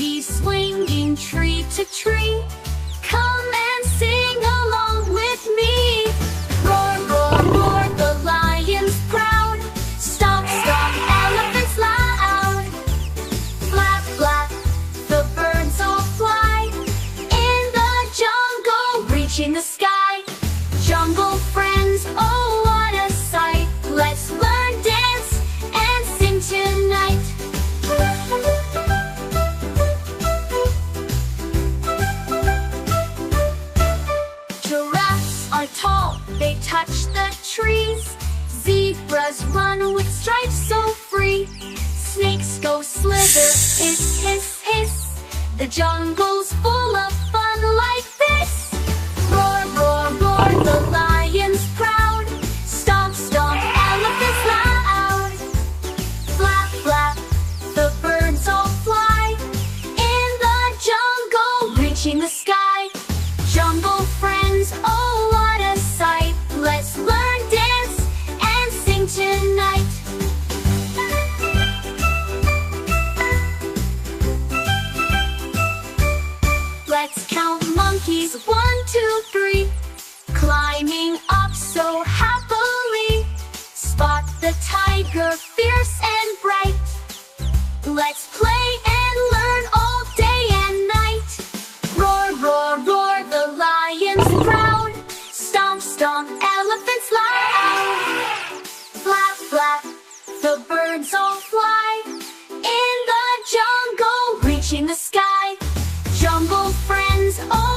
monkeys swinging tree to tree. Come and sing along with me. Roar, roar, roar, the lion's proud. Stomp, stomp, elephants loud. Flap, flap, the birds all fly. In the jungle, reaching the sky. Jungle friends, oh what a sight. Let's learn, dance, and sing tonight. Giraffes are tall, they touch the trees. Zebras run with stripes so free. Snakes go slither, hiss, hiss, hiss. The jungle's full of fun like this. Roar, roar, roar, the lion's proud. Stomp, stomp, elephants loud. Flap, flap, the birds all fly. In the jungle, reaching the sky. Jungle friends, oh what a sight. Let's learn, dance, and sing tonight. Let's count monkeys, 1, 2, 3. Climbing up so happily. Spot the tiger, fierce and bright. Let's play and learn all day and night. Roar, roar, roar, the lion's proud. Stomp, stomp, elephants loud. Flap, flap, the birds all fly. In the jungle, reaching the sky. Jungle friends, oh